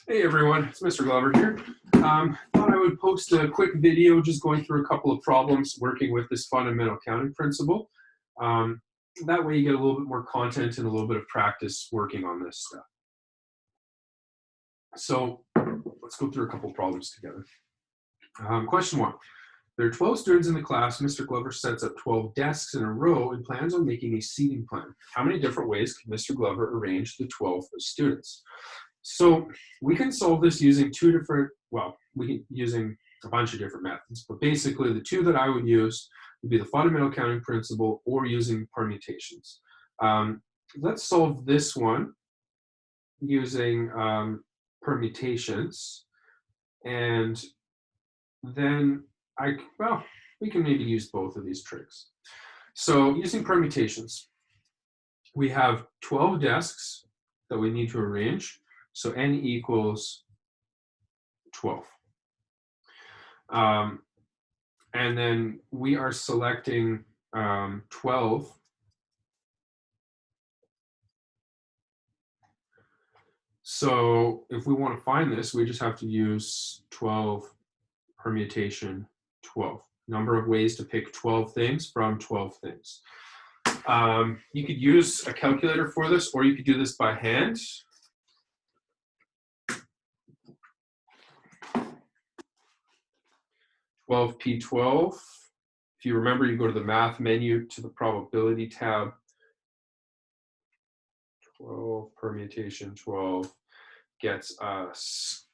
Hey everyone, it's Mr. Glover here. Thought I would post a quick video just going through a couple of problems working with this fundamental counting principle. That way you get a little bit more content and a little bit of practice working on this stuff. So let's go through a couple of problems together. Question 1. There are 12 students in the class. Mr. Glover sets up 12 desks in a row and plans on making a seating plan. How many different ways can Mr. Glover arrange the 12 students? So we can solve this using using a bunch of different methods, but basically the two that I would use would be the fundamental counting principle or using permutations. Let's solve this one using permutations, and then we can maybe use both of these tricks. So using permutations, we have 12 desks that we need to arrange. So n equals 12. And then we are selecting 12. So if we want to find this, we just have to use 12 permutation 12. Number of ways to pick 12 things from 12 things. You could use a calculator for this, or you could do this by hand. P12. If you remember, you go to the math menu to the probability tab. 12 permutation 12 gets us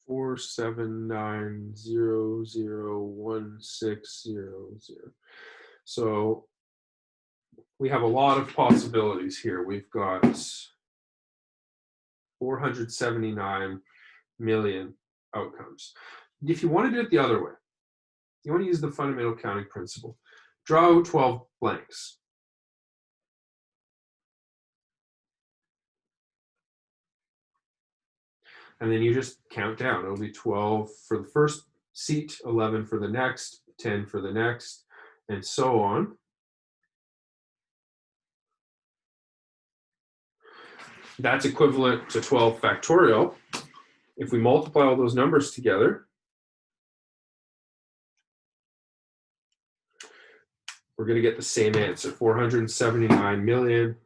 479001600. So we have a lot of possibilities here. We've got 479 million outcomes. If you want to do it the other way, you want to use the fundamental counting principle. Draw out 12 blanks. And then you just count down. It'll be 12 for the first seat, 11 for the next, 10 for the next, and so on. That's equivalent to 12 factorial. If we multiply all those numbers together, we're going to get the same answer, 479 million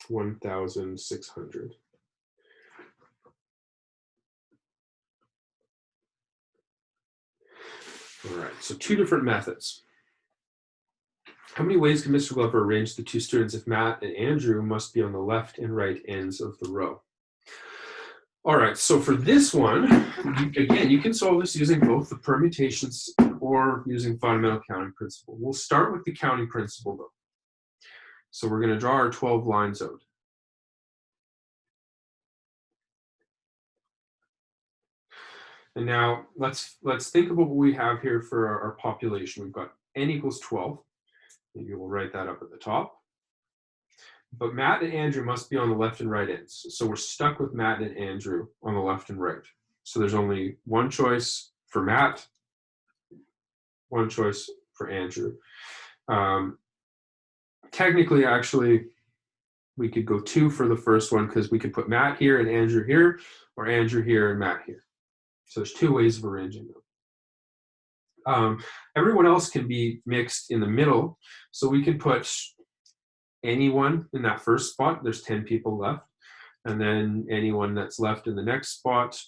1,600. All right, so two different methods. How many ways can Mr. Glover arrange the two students if Matt and Andrew must be on the left and right ends of the row? All right, so for this one, again, you can solve this using both the permutations or using fundamental counting principle. We'll start with the counting principle though. So we're going to draw our 12 lines out. And now let's think about what we have here for our population. We've got n equals 12. Maybe we'll write that up at the top. But Matt and Andrew must be on the left and right ends. So we're stuck with Matt and Andrew on the left and right. So there's only one choice for Matt, one choice for Andrew. Technically, actually, we could go 2 for the first one because we could put Matt here and Andrew here, or Andrew here and Matt here. So there's 2 ways of arranging them. Everyone else can be mixed in the middle. So we can put anyone in that first spot. There's 10 people left. And then anyone that's left in the next spot,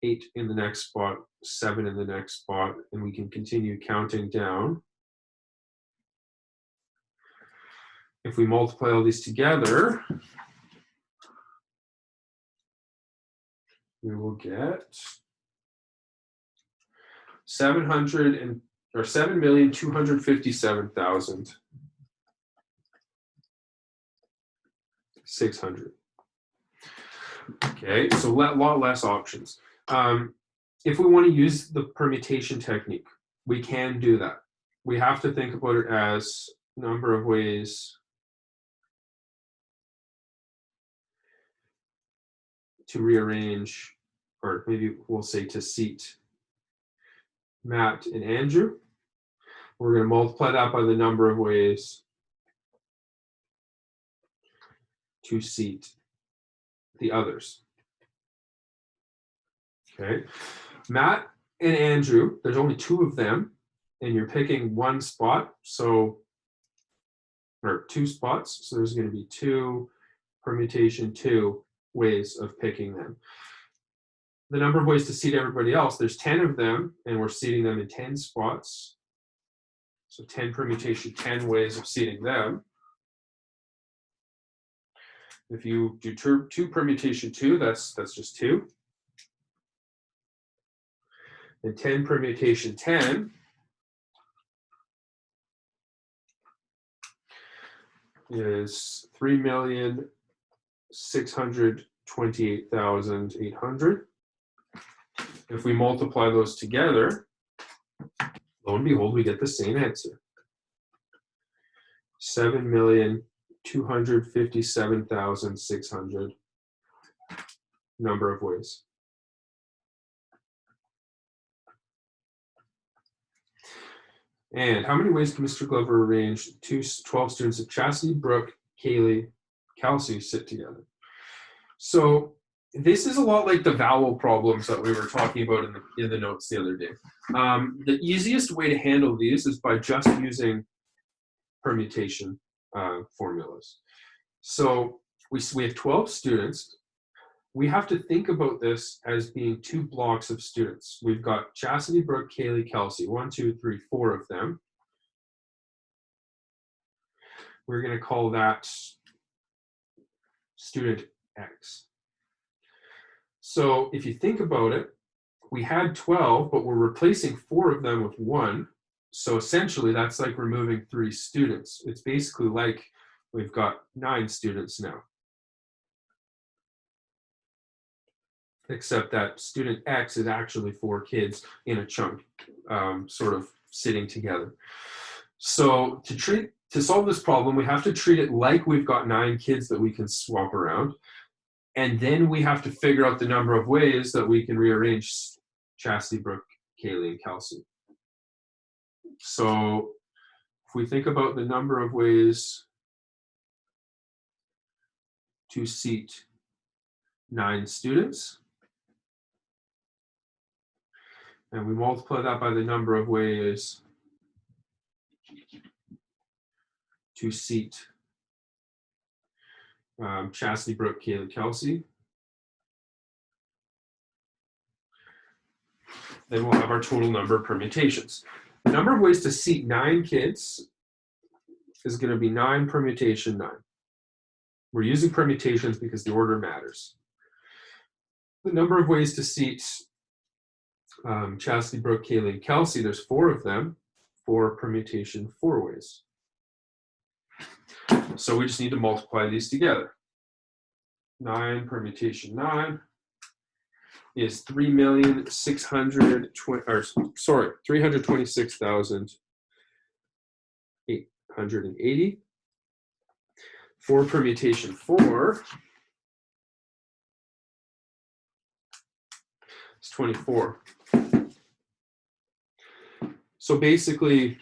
8 in the next spot, 7 in the next spot, and we can continue counting down. If we multiply all these together, we will get 7,257,600. Okay, so a lot less options. If we want to use the permutation technique, we can do that. We have to think about it as number of ways to rearrange, or maybe we'll say to seat Matt and Andrew. We're going to multiply that by the number of ways to seat the others. Okay. Matt and Andrew, there's only 2 of them, and you're picking 1 spot, so, or 2 spots, so there's going to be 2 permutation 2 ways of picking them. The number of ways to seat everybody else, there's 10 of them, and we're seating them in 10 spots. So 10 permutation 10 ways of seating them. If you do 2 permutation 2, that's just 2. And 10 permutation 10 is 3,628,800. If we multiply those together, lo and behold, we get the same answer. 7,257,600 number of ways. And how many ways can Mr. Glover arrange 12 students of Chastity, Brooke, Kaylee, Kelsey sit together? So this is a lot like the vowel problems that we were talking about in the notes the other day. The easiest way to handle these is by just using permutation formulas. So we have 12 students. We have to think about this as being 2 blocks of students. We've got Chastity, Brooke, Kaylee, Kelsey, 1, 2, 3, 4 of them. We're going to call that student X. So if you think about it, we had 12, but we're replacing 4 of them with 1. So essentially, that's like removing 3 students. It's basically like we've got 9 students now. Except that student X is actually 4 kids in a chunk, sort of sitting together. So to solve this problem, we have to treat it like we've got 9 kids that we can swap around. And then we have to figure out the number of ways that we can rearrange Chastity, Brooke, Kaylee, and Kelsey. So if we think about the number of ways to seat 9 students, and we multiply that by the number of ways to seat Chastity, Brooke, Kaylee, Kelsey, then we'll have our total number of permutations. The number of ways to seat 9 kids is going to be 9 permutation 9. We're using permutations because the order matters. The number of ways to seat Chastity, Brooke, Kaylee, and Kelsey, there's 4 of them, 4 permutation 4 ways. So we just need to multiply these together. 9 permutation 9 is 326,880. 4 permutation 4 is 24. So basically,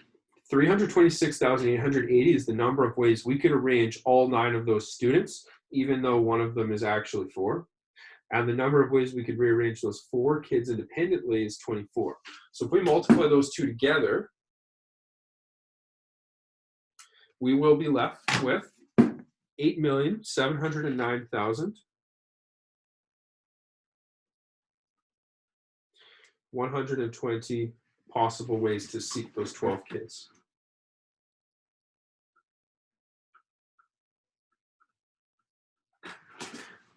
326,880 is the number of ways we could arrange all 9 of those students, even though one of them is actually 4. And the number of ways we could rearrange those 4 kids independently is 24. So if we multiply those 2 together, we will be left with 8,709,120 possible ways to seat those 12 kids.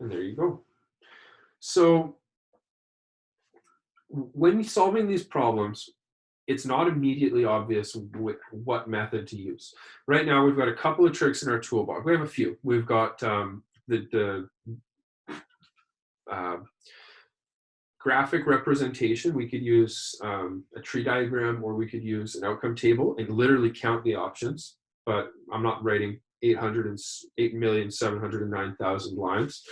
And there you go. So when solving these problems, it's not immediately obvious what method to use. Right now, we've got a couple of tricks in our toolbox. We have a few. We've got the graphic representation. We could use a tree diagram, or we could use an outcome table and literally count the options. But I'm not writing 8,709,000 lines.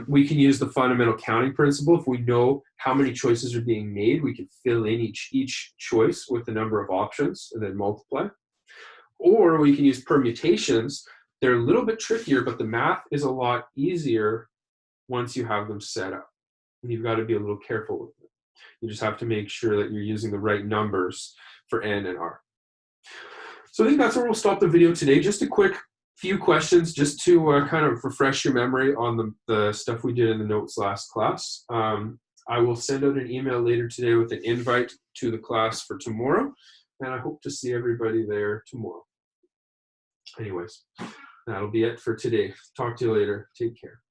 We can use the fundamental counting principle. If we know how many choices are being made, we can fill in each choice with the number of options and then multiply. Or we can use permutations. They're a little bit trickier, but the math is a lot easier once you have them set up. And you've got to be a little careful with it. You just have to make sure that you're using the right numbers for N and R. So I think that's where we'll stop the video today. Just a quick few questions just to kind of refresh your memory on the stuff we did in the notes last class. I will send out an email later today with an invite to the class for tomorrow, and I hope to see everybody there tomorrow. Anyways, that'll be it for today. Talk to you later. Take care.